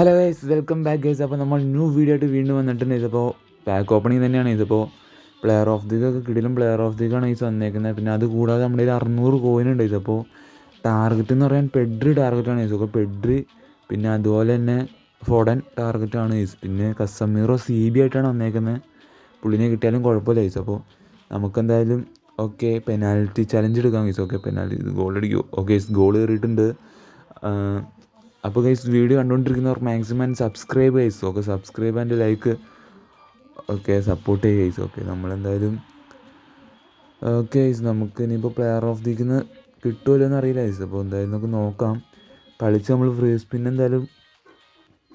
Hello guys, welcome back guys. അപ്പോൾ നമ്മൾ new video ആയിട്ട് വീണ്ടും വന്നിട്ടുണ്ട്. ഇതിപ്പോൾ പാക്ക് ഓപ്പണിങ് തന്നെയാണ്. ഇതിപ്പോൾ പ്ലെയർ ഓഫ് ദി ഒക്കെ കിടിലും പ്ലെയർ ഓഫ് ദിക്കാണ് ഗൈസ് വന്നേക്കുന്നത്. പിന്നെ അത് കൂടാതെ നമ്മുടെ കയ്യിൽ 600 കോയിൻ ഉണ്ട്. ഇതിപ്പോൾ ടാർഗറ്റ് എന്ന് പറയാൻ പെഡ്രി ടാർഗറ്റാണ് ഗൈസ്. അപ്പോൾ പെഡ്രി, പിന്നെ അതുപോലെ തന്നെ ഫോഡൻ ടാർഗറ്റാണ് ഗൈസ്. പിന്നെ കസമീറോ CB ആയിട്ടാണ് വന്നേക്കുന്നത്. പുള്ളിനെ കിട്ടിയാലും കുഴപ്പമില്ല ഗൈസ്. അപ്പോൾ നമുക്കെന്തായാലും ഓക്കെ പെനാൽറ്റി ചലഞ്ച് എടുക്കാം ഗൈസ്. ഓക്കെ പെനാൽറ്റി ഗോൾ അടിക്കും. ഓക്കെ ഗോൾ കയറിയിട്ടുണ്ട്. അപ്പോൾ ഗൈസ് വീഡിയോ കണ്ടുകൊണ്ടിരിക്കുന്നവർ maximum subscribe guys. Okay subscribe and like okay support ചെയ്യുക ഗൈസ്. ഓക്കെ നമ്മളെന്തായാലും ഓക്കെ ഗൈസ് നമുക്ക് ഇനിയിപ്പോൾ പ്ലെയർ ഓഫ് ദിന്ന് കിട്ടുമല്ലോ എന്ന് അറിയില്ല ഗൈസ്. അപ്പോൾ എന്തായാലും നമുക്ക് നോക്കാം. കളിച്ച് നമ്മൾ ഫ്രീ സ്പിൻ എന്തായാലും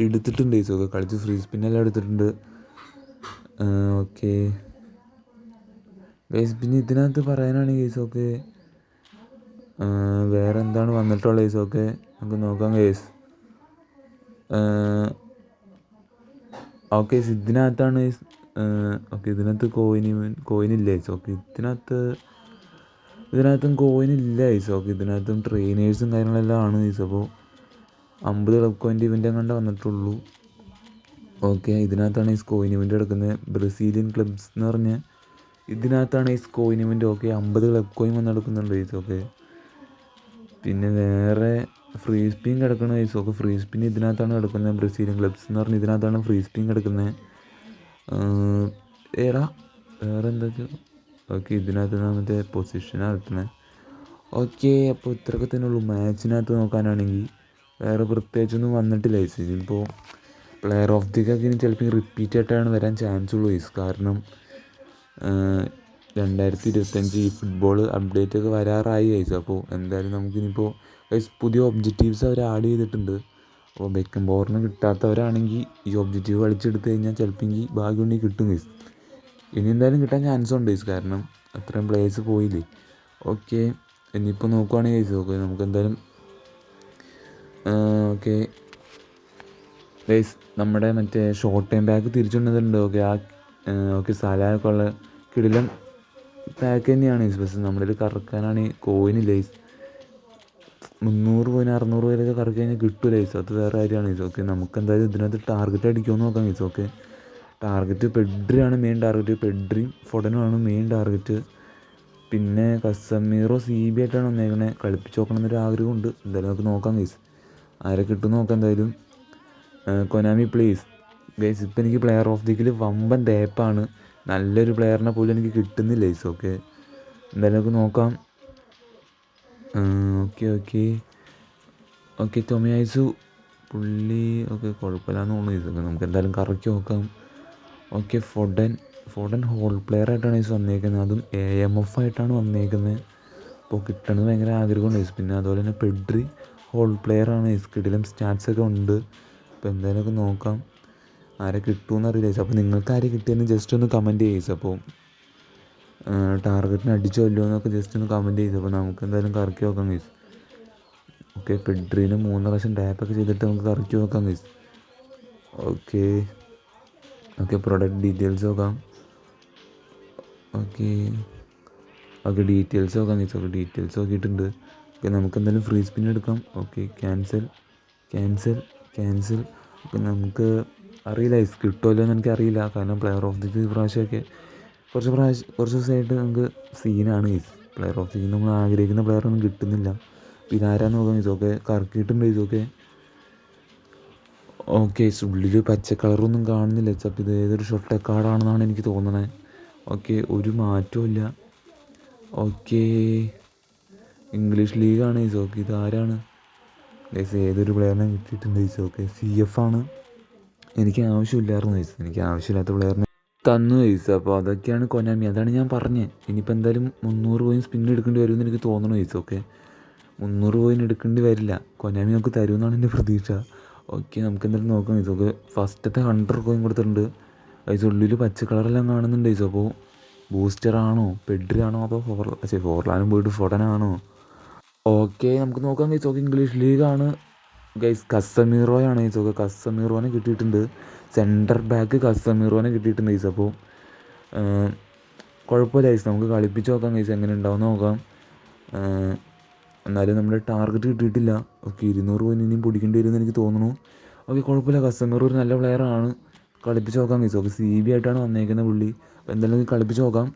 എടുത്തിട്ടുണ്ട് ഗൈസ്. ഓക്കെ കളിച്ച് ഫ്രീ സ്പിന്നെല്ലാം എടുത്തിട്ടുണ്ട്. ഓക്കെ ഗൈസ് പിന്നെ ഇതിനകത്ത് പറയാനാണ് ഗൈസ്. ഓക്കെ വേറെ എന്താണ് വന്നിട്ടുള്ളത് ഗൈസ്. ഓക്കെ നമുക്ക് നോക്കാം ഗൈസ്. ഓക്കെ ഇതിനകത്താണ് ഓക്കെ ഇതിനകത്ത് കോയിനില്ല ഗൈസ്. ഓക്കെ ഇതിനകത്തും കോയിനില്ല ഗൈസ്. ഓക്കെ ഇതിനകത്തും ട്രെയിനേഴ്സും കാര്യങ്ങളെല്ലാം ആണ് ഗൈസ്. അപ്പോൾ 50 ക്ലബ് കോയിൻ്റെ ഇവൻ്റ് കണ്ട വന്നിട്ടുള്ളൂ. ഓക്കെ ഇതിനകത്താണ് ഈ കോയിൻ ഇവൻ്റ് എടുക്കുന്നത്. ബ്രസീലിയൻ ക്ലബ്സ് എന്ന് പറഞ്ഞാൽ ഇതിനകത്താണ് ഈ coin event. Okay 50 club coin വന്നെടുക്കുന്നുണ്ട് ഗൈസ്. ഓക്കെ പിന്നെ വേറെ ഫ്രീ സ്പിൻ കിടക്കുന്ന ഗൈസ്. ഓക്കെ ഫ്രീ സ്പിൻ ഇതിനകത്താണ് കിടക്കുന്നത്. ബ്രസീലിയൻ ക്ലബ്സ് എന്ന് പറഞ്ഞാൽ ഇതിനകത്താണ് ഫ്രീ സ്പിൻ കിടക്കുന്നത്. വേറെ എന്തൊക്കെയോ ഓക്കെ ഇതിനകത്ത് മറ്റേ പൊസിഷനാണ് കിട്ടുന്നത്. ഓക്കെ അപ്പോൾ ഇത്രയൊക്കെ തന്നെ ഉള്ളൂ. മാച്ചിനകത്ത് നോക്കാനാണെങ്കിൽ വേറെ പ്രത്യേകിച്ചൊന്നും വന്നിട്ടില്ല ഗൈസ്. ഇതിപ്പോൾ പ്ലെയർ ഓഫ് ദിക്കൊക്കെ ഇനി ചിലപ്പോൾ റിപ്പീറ്റ് ആയിട്ടാണ് വരാൻ ചാൻസ് ഉള്ളൂ ഗൈസ്. കാരണം 2025 ഈ ഫുട്ബോൾ അപ്ഡേറ്റ് ഒക്കെ വരാറായി ഗൈസ്. അപ്പോൾ എന്തായാലും നമുക്കിനിപ്പോൾ ഗൈസ് പുതിയ ഒബ്ജക്റ്റീവ്സ് അവർ ആഡ് ചെയ്തിട്ടുണ്ട്. അപ്പോൾ ബെക്കൻ പവറിന് കിട്ടാത്തവരാണെങ്കിൽ ഈ ഒബ്ജക്റ്റീവ് കളിച്ചെടുത്ത് കഴിഞ്ഞാൽ ചിലപ്പോൾ ഭാഗ്യമുണ്ടെങ്കിൽ കിട്ടും ഗൈസ്. ഇനി എന്തായാലും കിട്ടാൻ ചാൻസ് ഉണ്ട് ഗൈസ്. കാരണം അത്രയും പ്ലേയേഴ്സ് പോയില്ലേ. ഓക്കെ ഇനിയിപ്പോൾ നോക്കുവാണെങ്കിൽ ഗൈസ്. ഓക്കെ നമുക്ക് എന്തായാലും ഓക്കെ ഗൈസ് നമ്മുടെ മറ്റേ ഷോർട്ട് ടൈം പാക്ക് തിരിച്ചുകൊണ്ടുവന്നിട്ടുണ്ട്. ഓക്കെ സാലയൊക്കെ ഉള്ള കിടിലൻ പാക്ക് തന്നെയാണ് ഗൈസ്. പക്ഷേ നമ്മുടെ കറക്കാനാണ് കോയിനില്ല ഗൈസ്. 300 കോയിൻ 600 കോയിനൊക്കെ കറക്കി കഴിഞ്ഞാൽ കിട്ടില്ല ഗൈസ്. അത് വേറെ കാര്യമാണ് ഗൈസ്. ഓക്കെ നമുക്ക് എന്തായാലും ഇതിനകത്ത് ടാർഗറ്റ് അടിക്കുമെന്ന് നോക്കാം ഗൈസ്. ഓക്കെ ടാർഗറ്റ് പെഡ്രിയാണ് മെയിൻ ടാർഗറ്റ്. പെഡ്രിയും ഫൊഡനുമാണ് മെയിൻ ടാർഗറ്റ്. പിന്നെ കസമീറോ CB ആയിട്ടാണ് വന്നേക്കണേ. കളിപ്പിച്ച് നോക്കണം എന്നൊരു ആഗ്രഹമുണ്ട്. എന്തായാലും നമുക്ക് നോക്കാം ഗൈസ്. ആരെ കിട്ടുമെന്ന് നോക്കാം എന്തായാലും. Konami please guys. ഇപ്പം എനിക്ക് പ്ലെയർ ഓഫ് ദിക്കിൽ വമ്പൻ തേപ്പാണ്. നല്ലൊരു പ്ലെയറിനെ പോലും എനിക്ക് കിട്ടുന്നില്ല ഗൈസ്. ഓക്കെ എന്തായാലും നമുക്ക് നോക്കാം. ഓക്കെ ടൊമിയാസു പുള്ളി ഓക്കെ കുഴപ്പമില്ലാന്ന് തോന്നുന്നു ഗൈസ്. നമുക്ക് എന്തായാലും കറക്കി നോക്കാം. ഓക്കെ ഫോഡൻ ഹോൾ പ്ലെയർ ആയിട്ടാണ് ഗൈസ് വന്നേക്കുന്നത്. അതും AMF ആയിട്ടാണ് വന്നേക്കുന്നത്. അപ്പോൾ കിട്ടണമെന്ന് ഭയങ്കര ആഗ്രഹമുണ്ട് ഗൈസ്. പിന്നെ അതുപോലെ തന്നെ പെഡ്രി ഹോൾ പ്ലെയറാണ് ഗൈസ്. കിടിലം സ്റ്റാറ്റ്സൊക്കെ ഉണ്ട്. അപ്പോൾ എന്തായാലും നോക്കാം ആരെ കിട്ടുമെന്ന് അറിയില്ല ഗൈസ്. അപ്പോൾ നിങ്ങൾക്ക് ആരെ കിട്ടിയെന്ന് ജസ്റ്റ് ഒന്ന് കമൻറ്റ് ചെയ്യുക ഗൈസ്. അപ്പോൾ ടാർഗറ്റിന് അടിച്ചോ ഇല്ലയോ എന്നൊക്കെ ജസ്റ്റ് ഒന്ന് കമൻറ്റ് ചെയ്തു. അപ്പോൾ നമുക്ക് എന്തായാലും കറക്കി നോക്കാം ഗൈസ്. ഓക്കെ പെഡ്രീന് 3 പ്രാവശ്യം ടാപ്പൊക്കെ ചെയ്തിട്ട് നമുക്ക് കറക്കി നോക്കാം ഗൈസ്. ഓക്കെ പ്രൊഡക്റ്റ് ഡീറ്റെയിൽസ് നോക്കാം. ഓക്കെ ഡീറ്റെയിൽസ് നോക്കാം ഗൈസ്. ഓക്കെ ഡീറ്റെയിൽസ് നോക്കിയിട്ടുണ്ട്. ഓക്കെ നമുക്ക് എന്തായാലും ഫ്രീ സ്പിൻ എടുക്കാം. Okay cancel. ഓക്കെ നമുക്ക് അറിയില്ല ഗൈസ് കിട്ടുമല്ലോ എന്ന് എനിക്കറിയില്ല. കാരണം പ്ലെയർ ഓഫ് ദി പ്രാവശ്യമൊക്കെ കുറച്ച് ദിവസമായിട്ട് നമുക്ക് സീനാണ് ഗൈസ്. പ്ലെയർ ഓഫ് ദി നമ്മൾ ആഗ്രഹിക്കുന്ന പ്ലെയറൊന്നും കിട്ടുന്നില്ല. അപ്പോൾ ഇതാരാന്ന് നോക്കാം ഗൈസ്. ഓക്കെ കറക്കിയിട്ടുണ്ട് ഗൈസ്. ഓക്കെ ഉള്ളിൽ പച്ച കളറൊന്നും കാണുന്നില്ല. അപ്പോൾ ഇത് ഏതൊരു ഷൊട്ടക്കാർഡാണെന്നാണ് എനിക്ക് തോന്നണത്. ഓക്കെ ഒരു മാറ്റവും ഇല്ല. ഓക്കെ ഇംഗ്ലീഷ് ലീഗാണ് ഗൈസ്. ഓക്കെ ഇതാരാണ് ഗൈസ്? ഏതൊരു പ്ലെയറിനെ കിട്ടിയിട്ടുണ്ട് ഗൈസ്. ഓക്കെ CF ആണ്. എനിക്ക് ആവശ്യമില്ലായിരുന്നു ഗൈസ്. എനിക്ക് ആവശ്യമില്ലാത്ത പ്ലെയറിനെ തന്നു ഗൈസ്. അപ്പോൾ അതൊക്കെയാണ് കൊനാമി. അതാണ് ഞാൻ പറഞ്ഞത്. ഇനിയിപ്പോൾ എന്തായാലും 300 കോയിൻ സ്പിൻ എടുക്കേണ്ടി വരുമെന്ന് എനിക്ക് തോന്നണം ഗൈസ്. ഓക്കെ 300 കോയിൻ എടുക്കേണ്ടി വരില്ല. കൊനാമി നമുക്ക് തരുമെന്നാണ് എൻ്റെ പ്രതീക്ഷ. ഓക്കെ നമുക്ക് എന്തായാലും നോക്കാം ഗൈസ്. ഓക്കെ ഫസ്റ്റത്തെ 100 കോയിൻ കൊടുത്തിട്ടുണ്ട് ഗൈസ്. ഉള്ളിൽ പച്ച കളറെല്ലാം കാണുന്നുണ്ട് ഗൈസ്. അപ്പോൾ ബൂസ്റ്ററാണോ പെഡ്രി ആണോ അതോ ഫോർലാനും പോയിട്ട് ഫൊഡനാണോ? ഓക്കെ നമുക്ക് നോക്കാം ഗൈസ്. ഓക്കെ ഇംഗ്ലീഷ് ലീഗാണ് ഗൈസ്. കസമീറോയാണ് ഗൈസ്. ഓക്കെ കസമീറോനെ കിട്ടിയിട്ടുണ്ട്. സെൻറ്റർ ബാക്ക് കസമീറോനെ കിട്ടിയിട്ടുണ്ട് ഗൈസ്. അപ്പോൾ കുഴപ്പമില്ല ഗൈസ്. നമുക്ക് കളിപ്പിച്ച് നോക്കാം ഗൈസ് എങ്ങനെ ഉണ്ടാവുമെന്ന് നോക്കാം. എന്നാലും നമ്മുടെ ടാർഗറ്റ് കിട്ടിയിട്ടില്ല. ഓക്കെ 200 കോയിൻ ഇനിയും പൊടിക്കേണ്ടി വരുമെന്ന് എനിക്ക് തോന്നുന്നു. ഓക്കെ കുഴപ്പമില്ല, കസ്റ്റമർ ഒരു നല്ല പ്ലെയറാണ്, കളിപ്പിച്ച് നോക്കാം ഗൈസ്. ഓക്കെ CB ആയിട്ടാണ് വന്നേക്കുന്നത് പുള്ളി. അപ്പോൾ എന്തായാലും കളിപ്പിച്ച് നോക്കാം.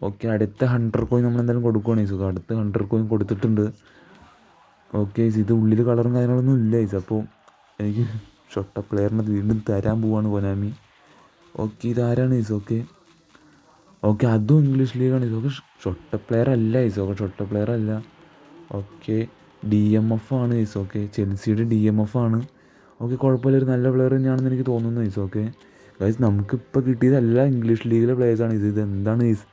ഓക്കെ അടുത്ത 100 കോയിൻ നമ്മളെന്തായാലും കൊടുക്കുകയാണ് ഗൈസ്. അടുത്ത 100 കോയിൻ കൊടുത്തിട്ടുണ്ട്. ഓക്കെ ഇത് ഉള്ളിൽ കളറും കാര്യങ്ങളൊന്നും ഇല്ല ഗൈസ്. അപ്പോൾ എനിക്ക് ഷൊട്ട പ്ലെയറിനെ വീണ്ടും തരാൻ പോവാണ് കൊനാമി. ഓക്കെ ഇതാരാണ് ഗൈസ്? ഓക്കെ അതും ഇംഗ്ലീഷ് ലീഗാണ് ഗൈസ്. ഓക്കെ ഷൊട്ട പ്ലെയർ അല്ല ഗൈസ്. ഓക്കെ ഷൊട്ട പ്ലെയർ അല്ല. ഓക്കെ DMF ആണ് ഗൈസ്. ഓക്കെ ചെൽസിയുടെ DMF ആണ്. ഓക്കെ കുഴപ്പമില്ല, ഒരു നല്ല പ്ലെയർ തന്നെയാണെന്ന് എനിക്ക് തോന്നുന്നു ഗൈസ്. ഓക്കെ ഗൈസ് നമുക്കിപ്പോൾ കിട്ടിയതല്ല ഇംഗ്ലീഷ് ലീഗിലെ പ്ലേയേഴ്സാണ് ഇത് എന്താണ് ഗൈസ്,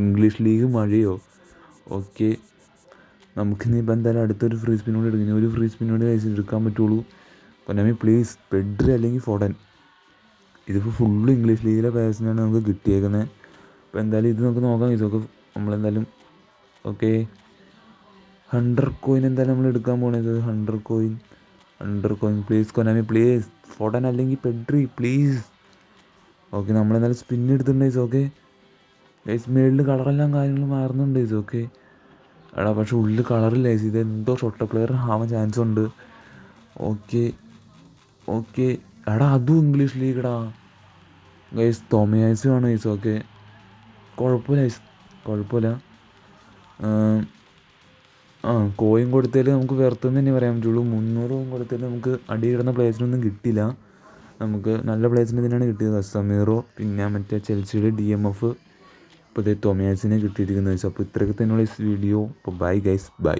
ഇംഗ്ലീഷ് ലീഗ് മഴയോ? ഓക്കെ നമുക്കിനി ഇപ്പം എന്തായാലും അടുത്തൊരു ഫ്രീ സ്പിന്നോട് എടുക്കുന്നു. ഒരു ഫ്രീ സ്പിന്നോട് ഗൈസ് എടുക്കാൻ പറ്റുള്ളൂ. കൊനാമി പ്ലീസ്, പെഡ്രി അല്ലെങ്കിൽ ഫോഡൻ. ഇതിപ്പോൾ ഫുള്ള് ഇംഗ്ലീഷ് ലീഗിലെ പ്ലേയേഴ്സിനാണ് നമുക്ക് കിട്ടിയേക്കുന്നത്. അപ്പോൾ എന്തായാലും ഇത് നമുക്ക് നോക്കാം ഗൈസ്. ഓക്കെ നമ്മളെന്തായാലും ഓക്കെ 100 കോയിൻ എന്തായാലും നമ്മൾ എടുക്കാൻ പോകണത്. 100 coin please Konami please, Foden അല്ലെങ്കിൽ പെഡ്രി പ്ലീസ്. ഓക്കെ നമ്മളെന്തായാലും സ്പിൻ എടുത്തിട്ടുണ്ട് ഗൈസ്. ഓക്കെ ഗൈസ് മേളിൽ കളറെല്ലാം കാര്യങ്ങൾ മാറുന്നുണ്ട് ഗൈസ്. ഓക്കെ എടാ പക്ഷെ ഉള്ളിൽ കളറില്ല ഗൈസ്. ഇത് എന്തോ ഷോർട്ട് പ്ലെയർ ആവാൻ ചാൻസ് ഉണ്ട്. ഓക്കെ ഓക്കെ എടാ അതും ഇംഗ്ലീഷ് ലീഗടാ ഗൈസ്. ടോമിയാസും ആണ് ഗൈസ്. ഓക്കെ കുഴപ്പമില്ല ഗൈസ്, കുഴപ്പമില്ല. കോയിൻ കൊടുത്തതിൽ നമുക്ക് വെറുതെന്ന് തന്നെ പറയാൻ പറ്റുള്ളൂ. 300 കോയിൻ കൊടുത്തതിൽ നമുക്ക് അടി കിടന്ന പ്ലേസിനൊന്നും കിട്ടില്ല. നമുക്ക് നല്ല പ്ലേസിന് തന്നെയാണ് കിട്ടിയത്. സമീറോ പിന്നെ മറ്റേ ചെൽസിയുടെ DMF, ഇപ്പോൾ ഇതേ ടൊമിയാസിനെ കിട്ടിയിരിക്കുന്നത് ഗൈസ്. അപ്പോൾ ഇത്രയൊക്കെ തന്നെയുള്ള ഈ വീഡിയോ. അപ്പോൾ ബൈ ഗൈസ്, ബൈ.